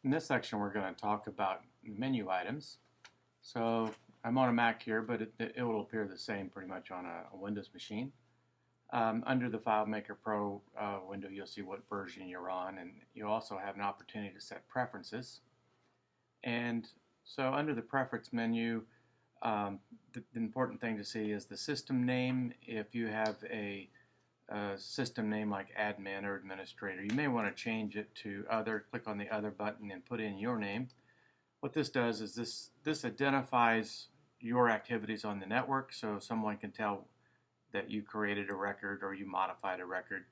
In this section, we're going to talk about menu items. So I'm on a Mac here, but it will appear the same pretty much on a Windows machine. Under the FileMaker Pro window, you'll see what version you're on, and you also have an opportunity to set preferences. And so under the preference menu, the important thing to see is the system name. If you have a system name like admin or administrator, you may want to change it to other. Click on the other button and put in your name. What this does is this identifies your activities on the network, so someone can tell that you created a record or you modified a record.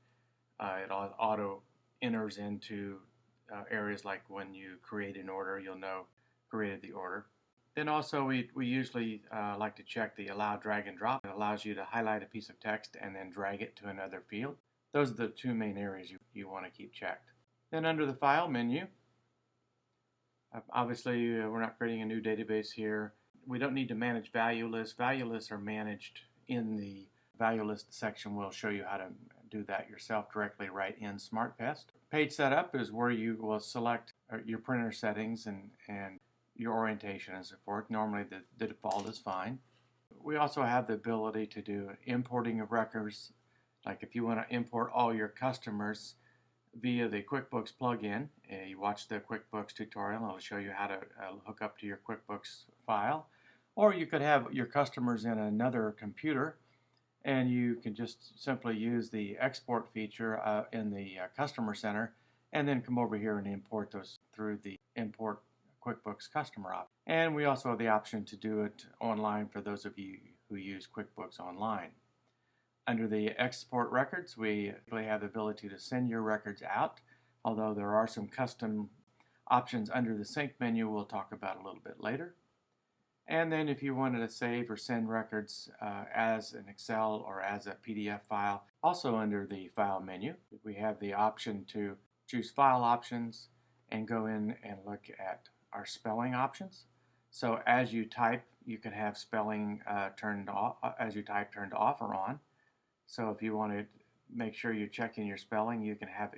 It auto enters into areas like when you create an order, you'll know created the order. Then also we usually like to check the allow drag and drop. It allows you to highlight a piece of text and then drag it to another field. Those are the two main areas you want to keep checked. Then under the file menu, obviously we're not creating a new database here. We don't need to manage value lists. Value lists are managed in the value list section. We'll show you how to do that yourself directly right in SmartPest. Page setup is where you will select your printer settings and your orientation and so forth. Normally the default is fine. We also have the ability to do importing of records. Like if you want to import all your customers via the QuickBooks plugin, you watch the QuickBooks tutorial and it'll show you how to hook up to your QuickBooks file. Or you could have your customers in another computer and you can just simply use the export feature in the Customer Center and then come over here and import those through the Import QuickBooks Customer option. And we also have the option to do it online for those of you who use QuickBooks Online. Under the Export Records, we have the ability to send your records out, although there are some custom options under the Sync menu we'll talk about a little bit later. And then if you wanted to save or send records as an Excel or as a PDF file, also under the File menu, we have the option to choose File Options and go in and look at our spelling options. So as you type, you can have spelling turned off turned off or on. So if you want to make sure you're checking your spelling, you can have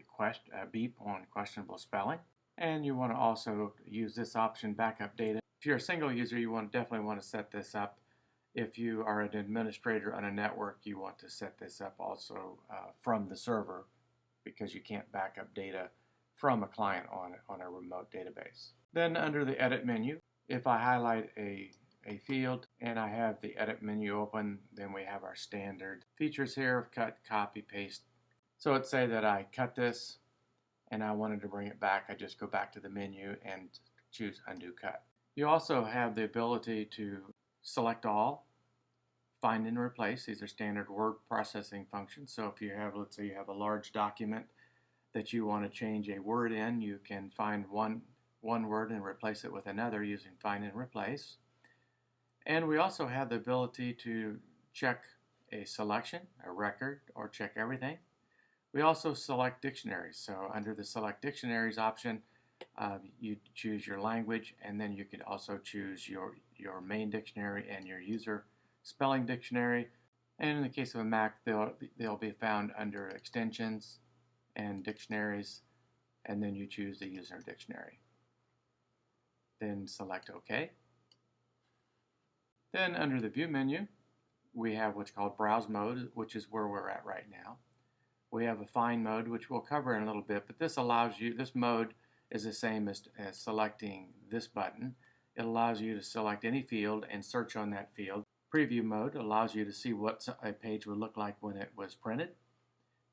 a beep on questionable spelling. And you want to also use this option, backup data. If you're a single user, you definitely want to set this up. If you are an administrator on a network, you want to set this up also from the server because you can't back up data from a client on a remote database. Then under the Edit menu, if I highlight a field and I have the Edit menu open, then we have our standard features here of cut, copy, paste. So let's say that I cut this and I wanted to bring it back. I just go back to the menu and choose Undo Cut. You also have the ability to select all, find and replace. These are standard word processing functions. So if you have, let's say you have a large document that you want to change a word in, you can find one word and replace it with another using find and replace. And we also have the ability to check a selection, a record, or check everything. We also select dictionaries. So under the Select Dictionaries option, you choose your language, and then you could also choose your main dictionary and your user spelling dictionary. And in the case of a Mac, they'll be found under Extensions and Dictionaries, and then you choose the user dictionary. Then select OK. Then under the View menu, we have what's called Browse Mode, which is where we're at right now. We have a Find mode, which we'll cover in a little bit, but this mode is the same as selecting this button. It allows you to select any field and search on that field. Preview mode allows you to see what a page would look like when it was printed.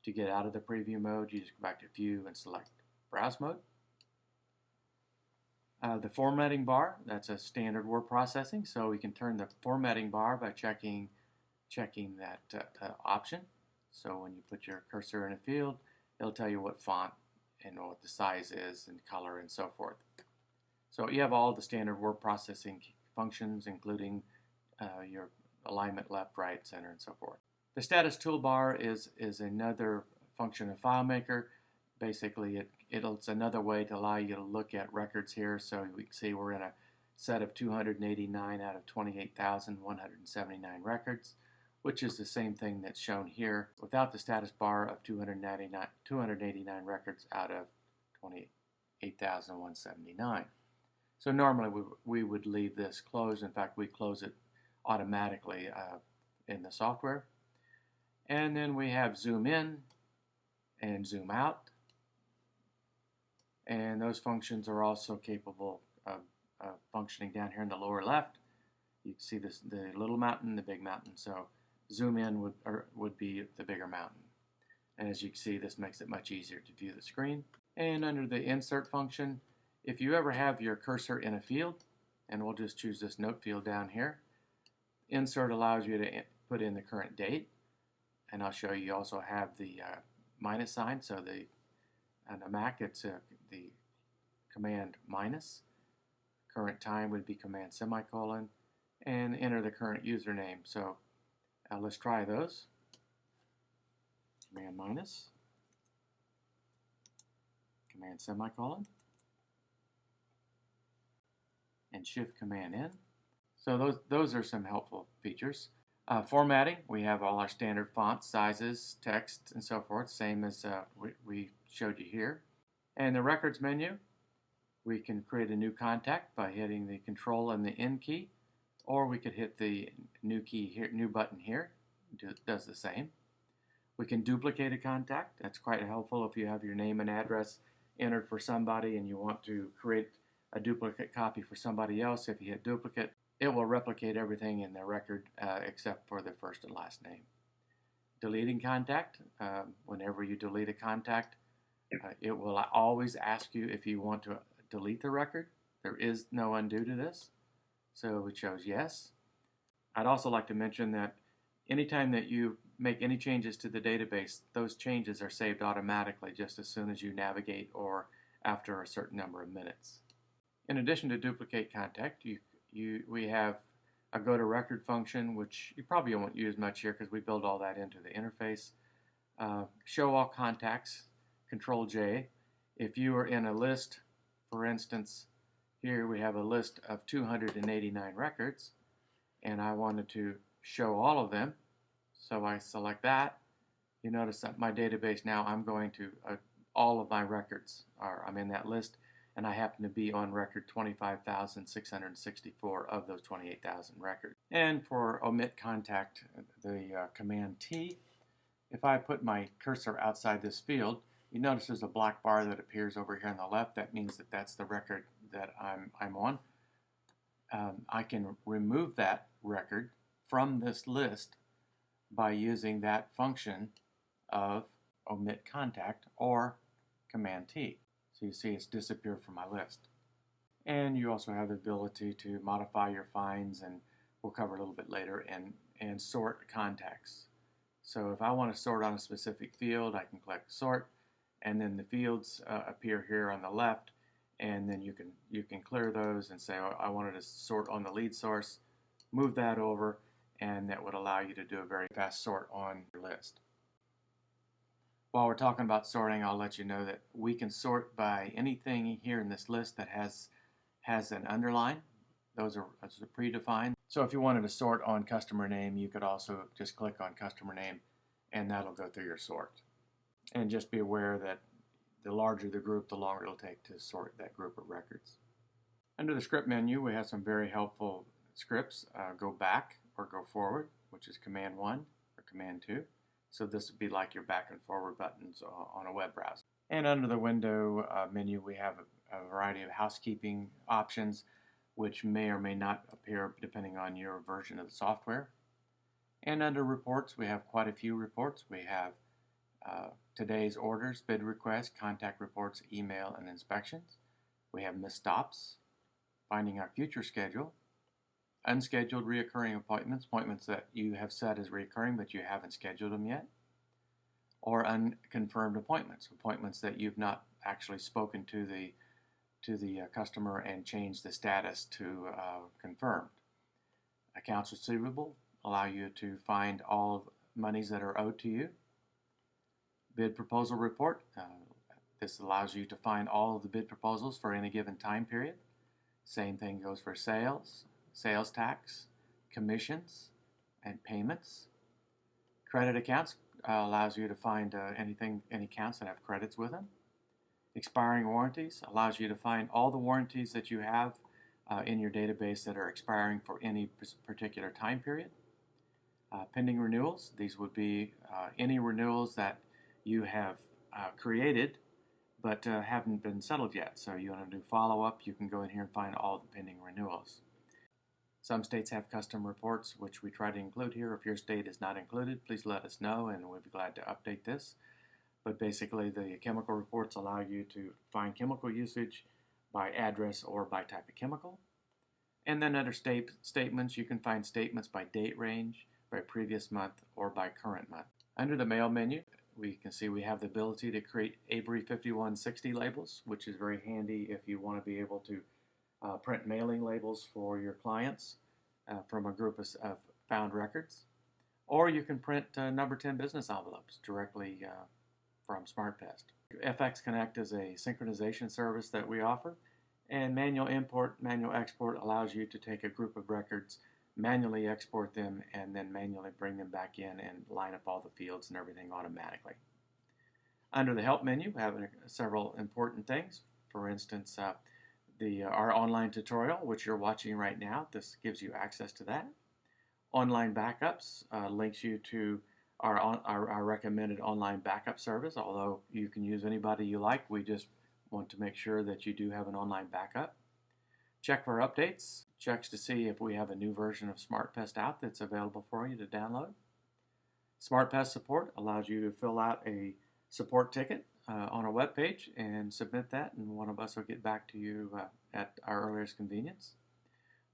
To get out of the preview mode, you just go back to View and select Browse mode. The formatting bar, that's a standard word processing, so we can turn the formatting bar by checking that option. So when you put your cursor in a field, it'll tell you what font and what the size is and color and so forth. So you have all the standard word processing functions, including your alignment left, right, center, and so forth. The status toolbar is another function of FileMaker. Basically, it's another way to allow you to look at records here. So we can see we're in a set of 289 out of 28,179 records, which is the same thing that's shown here without the status bar of 289 records out of 28. $8,179. So normally we would leave this closed. In fact, we close it automatically in the software. And then we have zoom in and zoom out. And those functions are also capable of functioning down here in the lower left. You can see this, the little mountain, the big mountain. So zoom in would be the bigger mountain. And as you can see, this makes it much easier to view the screen. And under the insert function, if you ever have your cursor in a field, and we'll just choose this note field down here, insert allows you to put in the current date. And I'll show you also have the minus sign. So on a Mac, it's the command minus. Current time would be command semicolon. And enter the current username. So let's try those. Command minus, command semicolon, and shift command in. So those are some helpful features. Formatting, we have all our standard fonts, sizes, text, and so forth, same as we showed you here. And the records menu, we can create a new contact by hitting the Control and the N key, or we could hit the new key here, new button here, does the same. We can duplicate a contact. That's quite helpful if you have your name and address entered for somebody and you want to create a duplicate copy for somebody else. If you hit duplicate, it will replicate everything in the record except for the first and last name. Deleting contact, whenever you delete a contact, it will always ask you if you want to delete the record. There is no undo to this, so we chose yes. I'd also like to mention that anytime that you make any changes to the database, those changes are saved automatically just as soon as you navigate or after a certain number of minutes. In addition to duplicate contact, we have a go to record function, which you probably won't use much here because we build all that into the interface. Show all contacts, Control J. If you are in a list, for instance, here we have a list of 289 records, and I wanted to show all of them. So I select that. You notice that my database now, I'm going to all of my records I'm in that list, and I happen to be on record 25,664 of those 28,000 records. And for omit contact, the command T, if I put my cursor outside this field, you notice there's a black bar that appears over here on the left. That means that that's the record that I'm on. I can remove that record from this list by using that function of omit contact or command T. So you see it's disappeared from my list. And you also have the ability to modify your finds, and we'll cover a little bit later, and sort contacts. So if I want to sort on a specific field, I can click sort, and then the fields appear here on the left, and then you can clear those and say, oh, I wanted to sort on the lead source, move that over, and that would allow you to do a very fast sort on your list. While we're talking about sorting, I'll let you know that we can sort by anything here in this list that has an underline. Those are predefined. So if you wanted to sort on customer name, you could also just click on customer name, and that'll go through your sort. And just be aware that the larger the group, the longer it'll take to sort that group of records. Under the script menu, we have some very helpful scripts. Go back or go forward, which is command 1 or command 2. So this would be like your back and forward buttons on a web browser. And under the window menu, we have a variety of housekeeping options, which may or may not appear depending on your version of the software. And under reports, we have quite a few reports. We have today's orders, bid requests, contact reports, email, and inspections. We have missed stops, finding our future schedule, unscheduled reoccurring appointments that you have set as reoccurring but you haven't scheduled them yet, or unconfirmed appointments that you've not actually spoken to the customer and changed the status to confirmed. Accounts receivable allow you to find all monies that are owed to you. Bid proposal report. This allows you to find all of the bid proposals for any given time period. Same thing goes for sales, sales tax, commissions, and payments. Credit accounts allows you to find any accounts that have credits with them. Expiring warranties allows you to find all the warranties that you have in your database that are expiring for any particular time period. Pending renewals, these would be any renewals that you have created but haven't been settled yet. So you want to do follow-up, you can go in here and find all the pending renewals. Some states have custom reports, which we try to include here. If your state is not included, please let us know and we'll be glad to update this. But basically, the chemical reports allow you to find chemical usage by address or by type of chemical. And then under statements, you can find statements by date range, by previous month, or by current month. Under the mail menu, we can see we have the ability to create ABRI 5160 labels, which is very handy if you want to be able to print mailing labels for your clients from a group of found records. Or you can print number 10 business envelopes directly from SmartPest. FX Connect is a synchronization service that we offer, and manual import, manual export allows you to take a group of records, manually export them, and then manually bring them back in and line up all the fields and everything automatically. Under the help menu, we have several important things. For instance, our online tutorial, which you're watching right now. This gives you access to that. Online backups links you to our recommended online backup service, although you can use anybody you like. We just want to make sure that you do have an online backup. Check for updates. Checks to see if we have a new version of SmartPest out that's available for you to download. SmartPest support allows you to fill out a support ticket on a web page and submit that, and one of us will get back to you at our earliest convenience.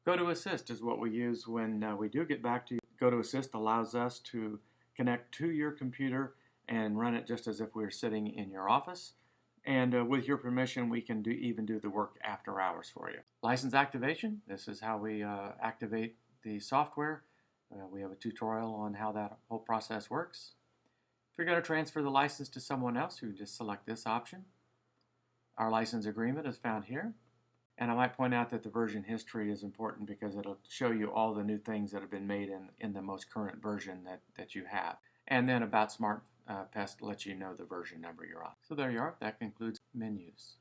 GoToAssist is what we use when we do get back to you. GoToAssist allows us to connect to your computer and run it just as if we were sitting in your office. And with your permission, we can even do the work after hours for you. License activation. This is how we activate the software. We have a tutorial on how that whole process works. If you're going to transfer the license to someone else, you just select this option. Our license agreement is found here. And I might point out that the version history is important because it'll show you all the new things that have been made in the most current version that you have. And then About SmartPest lets you know the version number you're on. So there you are. That concludes menus.